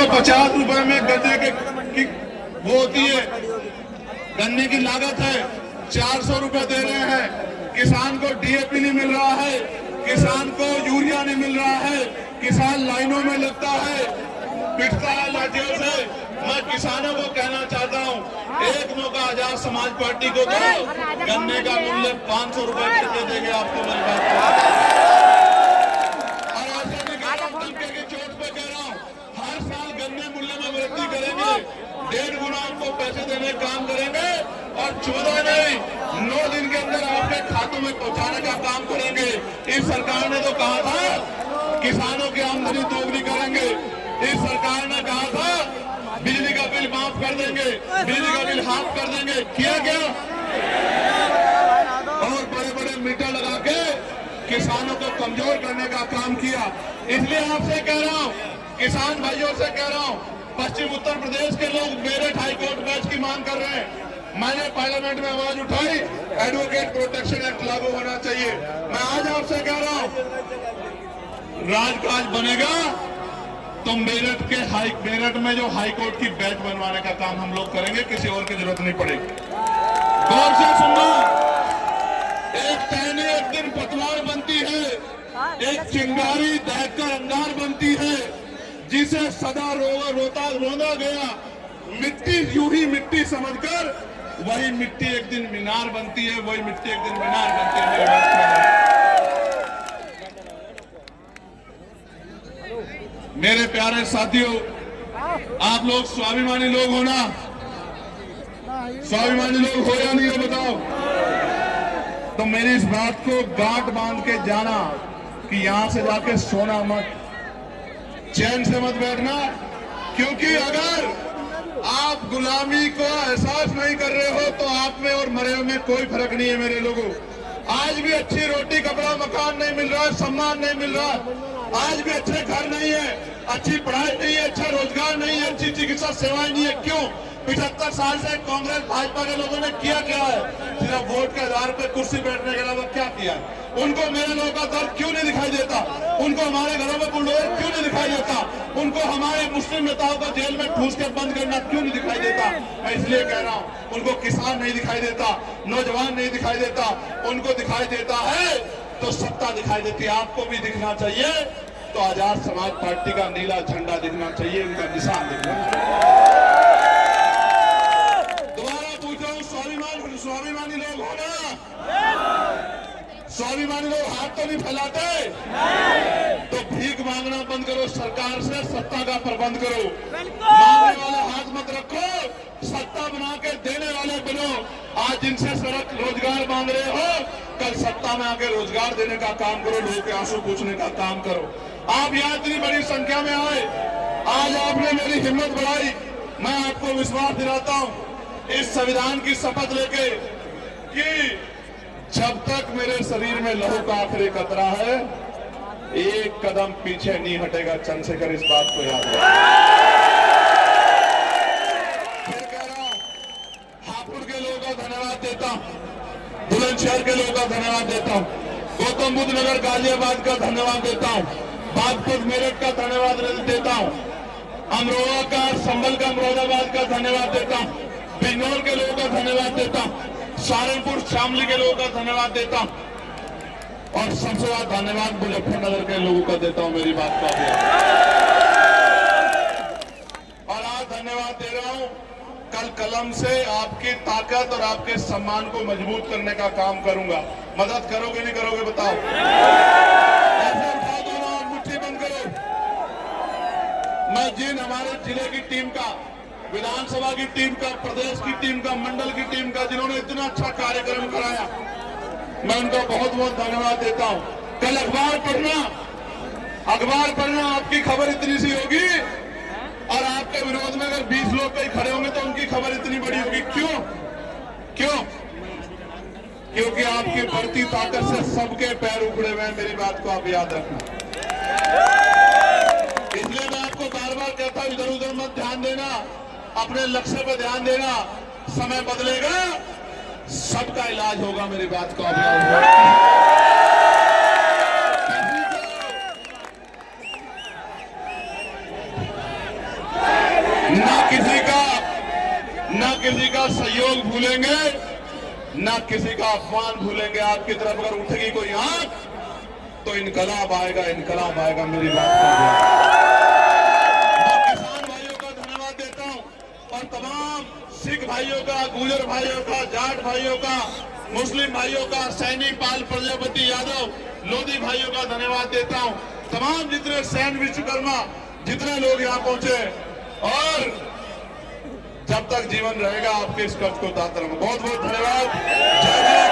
150 रुपए में गन्ने की वो होती है, गन्ने की लागत है, 400 रुपए दे रहे हैं। किसान को डीएपी नहीं मिल रहा है, किसान को यूरिया नहीं मिल रहा है, किसान लाइनों में लगता है, पिटता है लाठियों से। मैं किसानों को कहना चाहता हूं, एक मौका आजाद समाज पार्टी को दो, गन्ने का मूल्य 500 रुपए करके देंगे आपको मेरी बात। और ऐसे में कह रहा हूं, धमके की चोट पे कह रहा हूं, हर साल गन्ने मूल्य में वृद्धि करेंगे, 1.5 गुना आपको पैसे देने का काम करेंगे और 14 नहीं 9 दिन के अंदर आपके खातों में पहुंचाने का काम करेंगे। इस सरकार ने तो कहा था किसानों की आमदनी दोगुनी करेंगे, इस सरकार ने कहा था बिजली का बिल माफ कर देंगे, बिजली का बिल हाफ कर देंगे, किया क्या? और बड़े बड़े मीटर लगा के किसानों को कमजोर करने का काम किया। इसलिए आपसे कह रहा हूं, किसान भाइयों से कह रहा हूं, पश्चिम उत्तर प्रदेश के लोग मेरठ हाईकोर्ट बेंच की मांग कर रहे हैं। मैंने पार्लियामेंट में आवाज उठाई, एडवोकेट प्रोटेक्शन एक्ट लागू होना चाहिए। मैं आज आपसे कह रहा हूं, राजकाज बनेगा तो मेरठ में जो हाईकोर्ट की बेंच बनवाने का काम हम लोग करेंगे, किसी और की जरूरत नहीं पड़ेगी। गौर से सुनना, एक टहनी एक दिन पतवार बनती है, एक चिंगारी दहककर अंगार बनती है, जिसे सदा रोना गया मिट्टी यूं ही मिट्टी समझकर, वही मिट्टी एक दिन मीनार बनती है, वही मिट्टी एक दिन मीनार बनती है। मेरे बात मेरे प्यारे साथियों, आप लोग स्वाभिमानी लोग हो ना? स्वाभिमानी लोग हो या नहीं हो बताओ? तो मेरी इस बात को गांठ बांध के जाना कि यहां से जाके सोना मत, चैन से मत बैठना, क्योंकि अगर आप गुलामी को एहसास नहीं कर रहे हो तो आप में और मरे में कोई फर्क नहीं है मेरे लोगों। आज भी अच्छी रोटी कपड़ा मकान नहीं मिल रहा है, सम्मान नहीं मिल रहा, आज भी अच्छे घर नहीं है, अच्छी पढ़ाई नहीं है, अच्छा रोजगार नहीं है, अच्छी चिकित्सा सेवाएं नहीं है। क्यों? 75 साल से कांग्रेस भाजपा के लोगों ने किया क्या है? सिर्फ वोट के आधार पर कुर्सी बैठने के अलावा क्या किया? उनको मेरे लोगों का दर्द क्यों नहीं दिखाई देता? उनको हमारे घरों में बुलडोजर क्यों नहीं दिखाई देता? उनको हमारे मुस्लिम नेताओं को जेल में ठूस के बंद करना क्यों नहीं दिखाई देता? मैं इसलिए कह रहा हूं, उनको किसान नहीं दिखाई देता, नौजवान नहीं दिखाई देता, उनको दिखाई देता है तो सत्ता दिखाई देती है। आपको भी दिखना चाहिए तो आजाद समाज पार्टी का नीला झंडा दिखना चाहिए, उनका निशान दिखना चाहिए। दोबारा पूछ रहा हूं, स्वाभिमानी लोग हो ना? स्वाभिमानी लोग हाथ तो नहीं फैलाते? तो भीख मांगना बंद करो, सरकार से सत्ता का प्रबंध करो। मांगने वाले हाथ मत रखो, सत्ता बना के देने वाले बनो। आज जिनसे सड़क रोजगार मांग रहे हो, कल सत्ता में आके रोजगार देने का काम करो, लोगों के आंसू पूछने का काम करो। आप यहाँ इतनी बड़ी संख्या में आए, आज आपने मेरी हिम्मत बढ़ाई। मैं आपको विश्वास दिलाता हूँ इस संविधान की शपथ लेके कि जब तक मेरे शरीर में लहू का आखिरी कतरा है, एक कदम पीछे नहीं हटेगा। चंद्रशेखर, इस बात को याद रखो। फिर कह रहा हूं, हापुड़ के लोगों का धन्यवाद देता हूं, बुलंदशहर के लोगों का धन्यवाद देता हूं, गौतम बुद्ध नगर गाजियाबाद का धन्यवाद देता हूं, बागपत मेरठ का धन्यवाद देता हूं, अमरोहा का, संभल का, मुरादाबाद का धन्यवाद देता हूं, बिजनौर के लोगों का धन्यवाद देता हूं, सहारनपुर शामली के लोगों का धन्यवाद देता हूं और सबसे ज्यादा धन्यवाद मुजफ्फरनगर के लोगों का देता हूं। मेरी बात को और आज धन्यवाद दे रहा हूं, कल कलम से आपकी ताकत और आपके सम्मान को मजबूत करने का काम करूंगा। मदद करोगे नहीं करोगे बताओ? ऐसे उठा दो ना और मुट्ठी बंद करो। मैं जिन हमारे जिले की टीम का, विधानसभा की टीम का, प्रदेश की टीम का, मंडल की टीम का, जिन्होंने इतना अच्छा कार्यक्रम कराया, मैं उनका बहुत बहुत धन्यवाद देता हूं। कल अखबार पढ़ना, आपकी खबर इतनी सी होगी और आपके विरोध में अगर 20 लोग कहीं खड़े होंगे तो उनकी खबर इतनी बड़ी होगी। क्यों? क्योंकि आपकी बढ़ती ताकत से सबके पैर उखड़े हुए हैं। मेरी बात को आप याद रखना। इसलिए मैं आपको बार बार कहता हूं, इधर उधर मत ध्यान देना, अपने लक्ष्य पर ध्यान देना। समय बदलेगा, सबका इलाज होगा। मेरी बात को आप याद रखना। किसी का सहयोग भूलेंगे, ना किसी का अपमान भूलेंगे। आपकी तरफ अगर उठेगी कोई आंख तो इनकलाब आएगा, इनकलाब आएगा। मेरी बात मैं किसान भाइयों का धन्यवाद देता हूं और तमाम सिख भाइयों का, गुजर भाइयों का, जाट भाइयों का, मुस्लिम भाइयों का, सैनी, पाल, प्रजापति, यादव, लोधी भाइयों का धन्यवाद देता हूं। तमाम जितने सैन विश्वकर्मा, जितने लोग यहां पहुंचे, और जब तक जीवन रहेगा आपके इस कर्ज को उतारता रहूंगा। बहुत बहुत धन्यवाद। जय